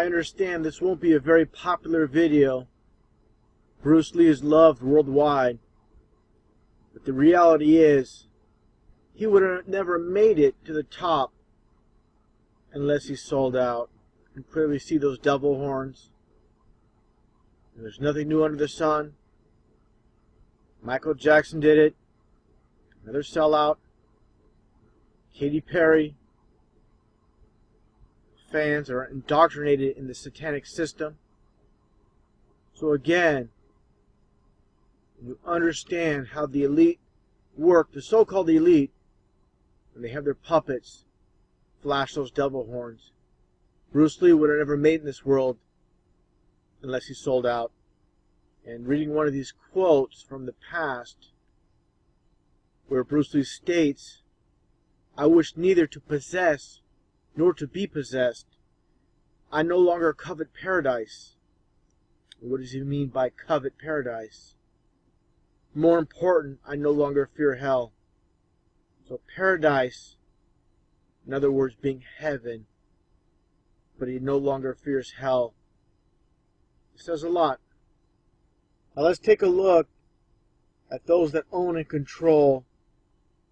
I understand this won't be a very popular video. Bruce Lee is loved worldwide. But the reality is, he would have never made it to the top unless he sold out. You can clearly see those devil horns. And there's nothing new under the sun. Michael Jackson did it. Another sellout. Katy Perry. Fans are indoctrinated in the satanic system. So again, you understand how the elite work, the so-called elite, when they have their puppets flash those devil horns. Bruce Lee would have never made in this world unless he sold out. And reading one of these quotes from the past, where Bruce Lee states, "I wish neither to possess nor to be possessed. I no longer covet paradise." What does he mean by covet paradise? More important, I no longer fear hell. So paradise, in other words, being heaven, but he no longer fears hell. It says a lot. Now let's take a look at those that own and control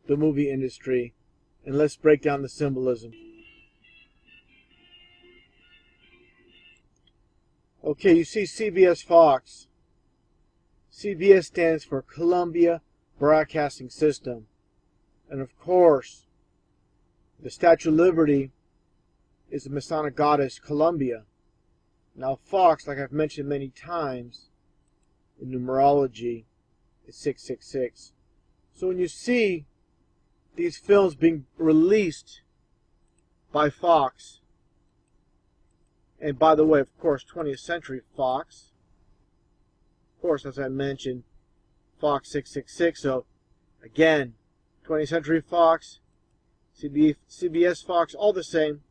the movie industry, and let's break down the symbolism. Okay, you see CBS Fox. CBS stands for Columbia Broadcasting System. And of course, the Statue of Liberty is the Masonic goddess Columbia. Now Fox, like I've mentioned many times, in numerology, is 666. So when you see these films being released by Fox, and by the way, of course, 20th Century Fox, of course, as I mentioned, Fox 666, so again, 20th Century Fox, CBS Fox, all the same.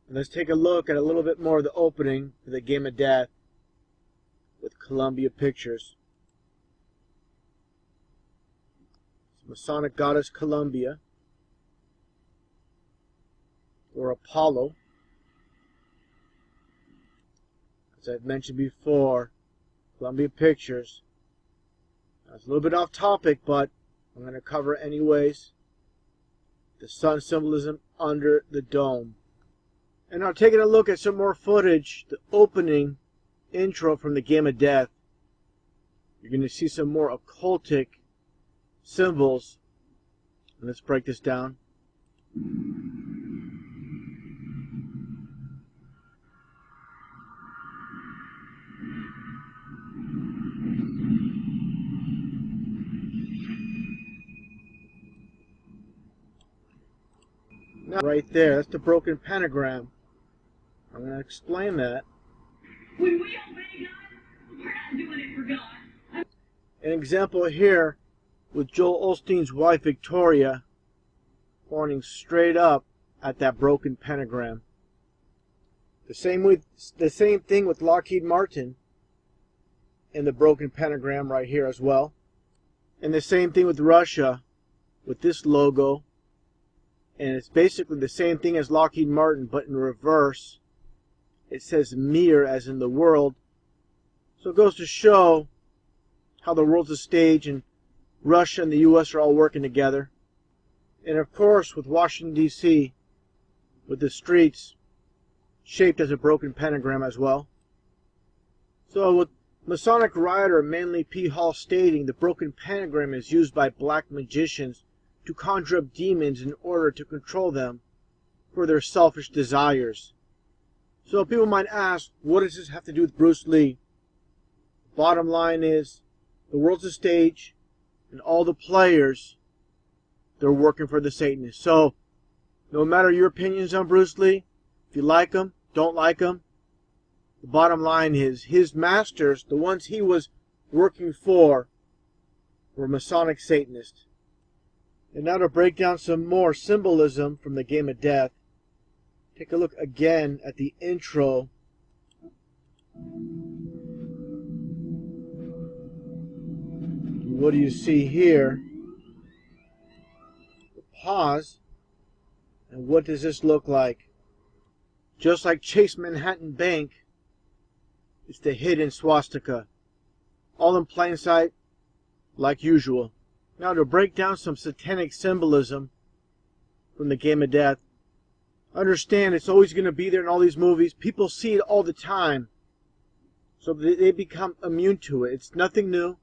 And let's take a look at a little bit more of the opening for the Game of Death with Columbia Pictures. Masonic goddess Columbia, or Apollo. As I've mentioned before, Columbia Pictures. Now, it's a little bit off topic, but I'm going to cover it anyways. The sun symbolism under the dome. And now taking a look at some more footage, the opening intro from the Game of Death. You're going to see some more occultic symbols. And let's break this down. Now, right there, that's the broken pentagram. I'm going to explain that. When we obey God, we're not doing it for God. An example here with Joel Osteen's wife Victoria pointing straight up at that broken pentagram. The same thing with Lockheed Martin and the broken pentagram right here as well. And the same thing with Russia with this logo. And it's basically the same thing as Lockheed Martin, but in reverse. It says Mir as in the world. So it goes to show how the world's a stage and Russia and the U.S. are all working together. And of course with Washington, D.C., with the streets shaped as a broken pentagram as well. So with Masonic writer Manly P. Hall stating the broken pentagram is used by black magicians to conjure up demons in order to control them for their selfish desires. So people might ask, what does this have to do with Bruce Lee? Bottom line is, the world's a stage, and all the players, they're working for the Satanists. So, no matter your opinions on Bruce Lee, if you like him, don't like him, the bottom line is, his masters, the ones he was working for, were Masonic Satanists. And now to break down some more symbolism from the Game of Death, take a look again at the intro. What do you see here? Pause. And what does this look like? Just like Chase Manhattan Bank, it's the hidden swastika. All in plain sight, like usual. Now to break down some satanic symbolism from the Game of Death. Understand it's always going to be there in all these movies. People see it all the time. So they become immune to it. It's nothing new.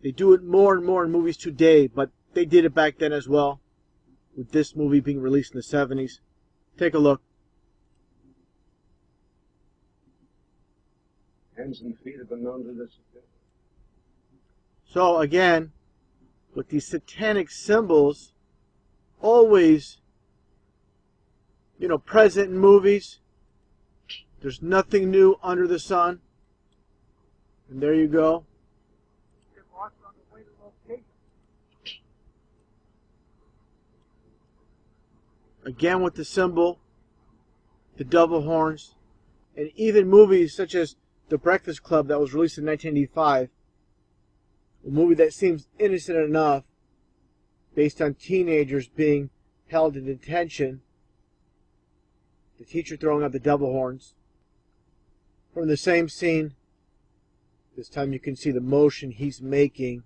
They do it more and more in movies today, but they did it back then as well. With this movie being released in the 70s. Take a look. Hands and feet have been known to disappear. So again, with these satanic symbols, always, present in movies. There's nothing new under the sun. And there you go. Again with the symbol, the devil horns, and even movies such as The Breakfast Club that was released in 1985, a movie that seems innocent enough, based on teenagers being held in detention, the teacher throwing out the devil horns. From the same scene, this time you can see the motion he's making.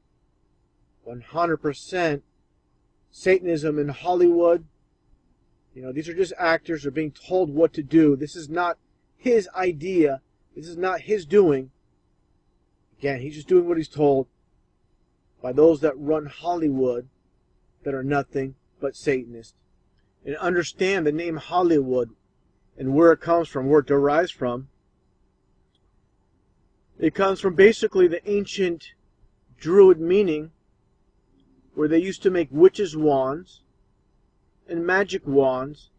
100% Satanism in Hollywood. These are just actors who are being told what to do. This is not his idea. This is not his doing. Again, he's just doing what he's told by those that run Hollywood that are nothing but Satanists. And understand the name Hollywood and where it comes from, where it derives from. It comes from basically the ancient Druid meaning where they used to make witches' wands and magic wands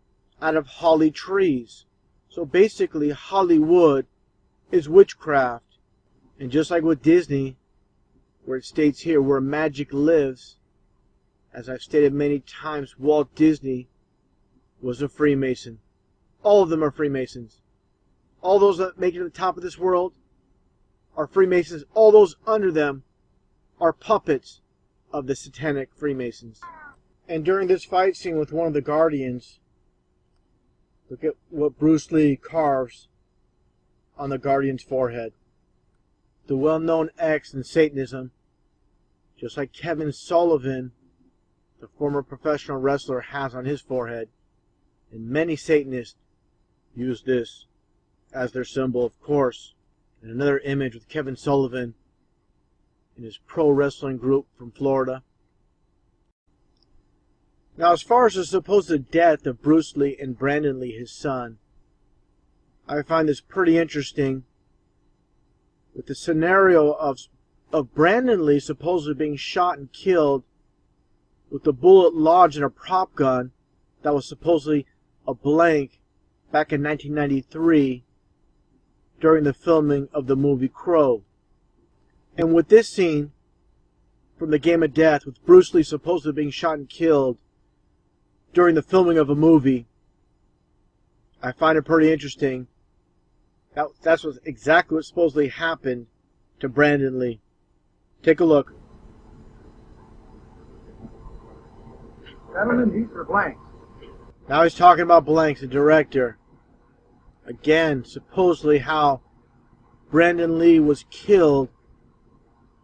out of holly trees. So basically Hollywood is witchcraft. And just like with Disney, where it states here where magic lives, as I've stated many times, Walt Disney was a Freemason. All of them are Freemasons. All those that make it to the top of this world are Freemasons. All those under them are puppets of the satanic Freemasons. And during this fight scene with one of the Guardians, look at what Bruce Lee carves on the Guardian's forehead. The well-known X in Satanism, just like Kevin Sullivan, the former professional wrestler, has on his forehead. And many Satanists use this as their symbol, of course. And another image with Kevin Sullivan in his pro wrestling group from Florida. Now, as far as the supposed death of Bruce Lee and Brandon Lee, his son, I find this pretty interesting. With the scenario of Brandon Lee supposedly being shot and killed with a bullet lodged in a prop gun that was supposedly a blank back in 1993 during the filming of the movie Crow. And with this scene from the Game of Death, with Bruce Lee supposedly being shot and killed during the filming of a movie, I find it pretty interesting. That's exactly what supposedly happened to Brandon Lee. Take a look. Gentlemen, these are blanks. Now he's talking about blanks, the director. Again, supposedly how Brandon Lee was killed.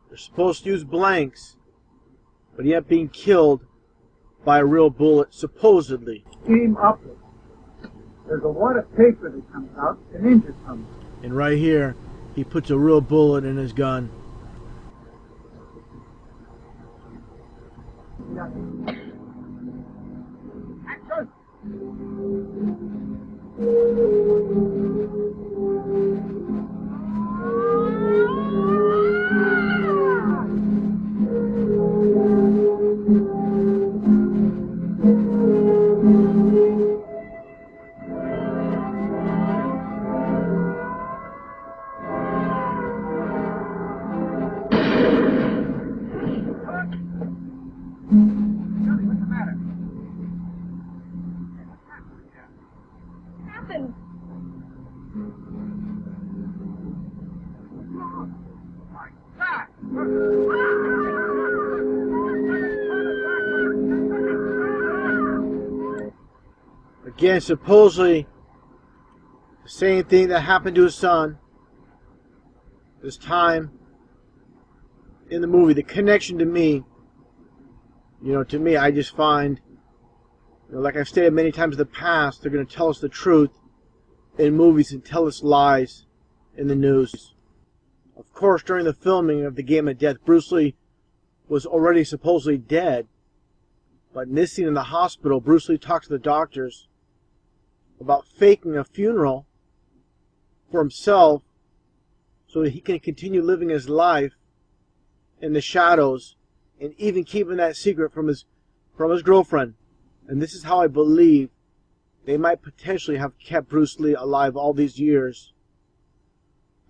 They're supposed to use blanks, but yet being killed by a real bullet, supposedly. Team upward. There's a wad of paper that comes out, an ninja comes. And right here, he puts a real bullet in his gun. Yeah. Action! Happened. Again, supposedly The same thing that happened to his son. This time in the movie, the connection to me, to me, I just find, like I've stated many times in the past, they're going to tell us the truth in movies and tell us lies in the news. Of course, during the filming of The Game of Death, Bruce Lee was already supposedly dead. But in this scene in the hospital, Bruce Lee talks to the doctors about faking a funeral for himself so that he can continue living his life in the shadows and even keeping that secret from his girlfriend. And this is how I believe they might potentially have kept Bruce Lee alive all these years.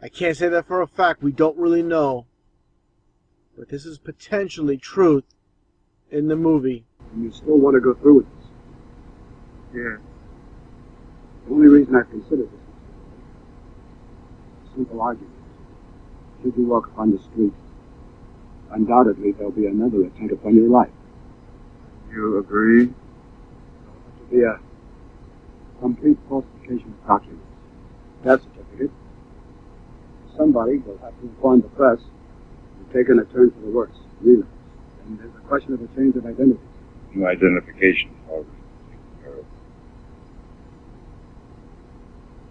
I can't say that for a fact. We don't really know. But this is potentially truth in the movie. And you still want to go through with this? Yeah. The only reason I consider this is a simple argument. Should you walk upon the street, undoubtedly there'll be another attempt upon your life. You agree? It will be a complete falsification of documents. Death certificate. Somebody will have to inform the press and taken a turn for the worse. Really. And there's a question of a change of identity. No identification, however.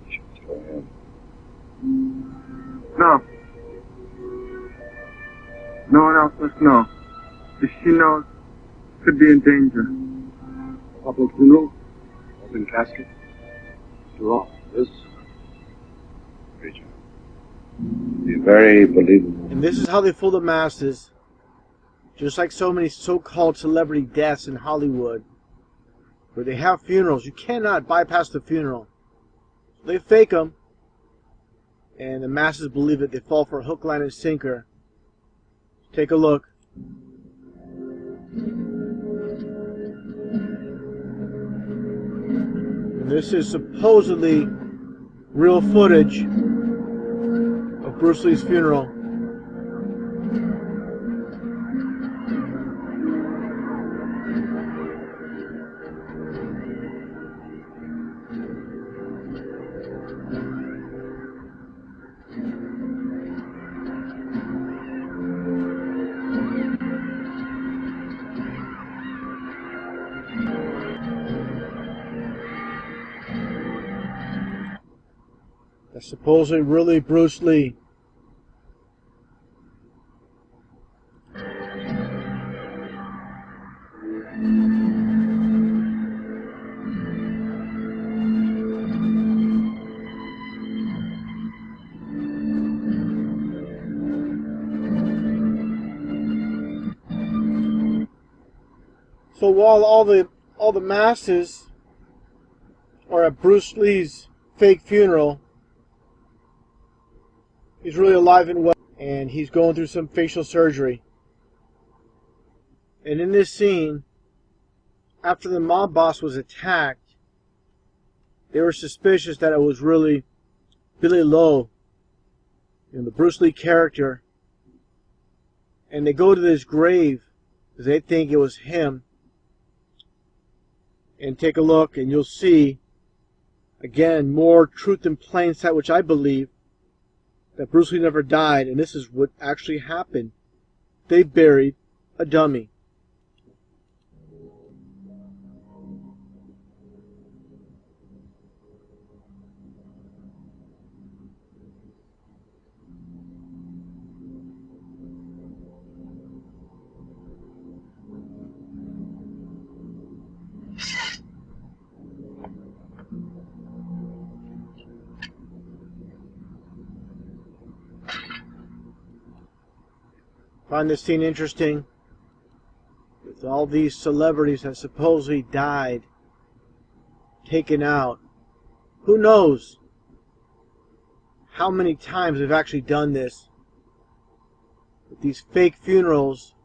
She still am. No. No one else must know. If she knows, could be in danger. Public funeral, open casket. After all, this Great job. Be very believable. And this is how they fool the masses. Just like so many so-called celebrity deaths in Hollywood, where they have funerals. You cannot bypass the funeral. They fake them, and the masses believe it. They fall for hook, line, and sinker. Take a look. And this is supposedly real footage of Bruce Lee's funeral. That's supposedly really Bruce Lee. So while all the masses are at Bruce Lee's fake funeral, he's really alive and well, and he's going through some facial surgery. And in this scene, after the mob boss was attacked, they were suspicious that it was really Billy Lowe, the Bruce Lee character. And they go to this grave because they think it was him. And take a look, and you'll see, again, more truth in plain sight, which I believe that Bruce Lee never died, and this is what actually happened. They buried a dummy. Find this scene interesting, with all these celebrities that supposedly died, taken out. Who knows how many times they've actually done this with these fake funerals.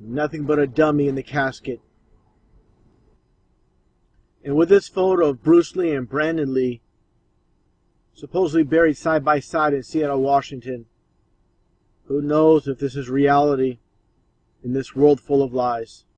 Nothing but a dummy in the casket. And with this photo of Bruce Lee and Brandon Lee supposedly buried side by side in Seattle, Washington, who knows if this is reality in this world full of lies?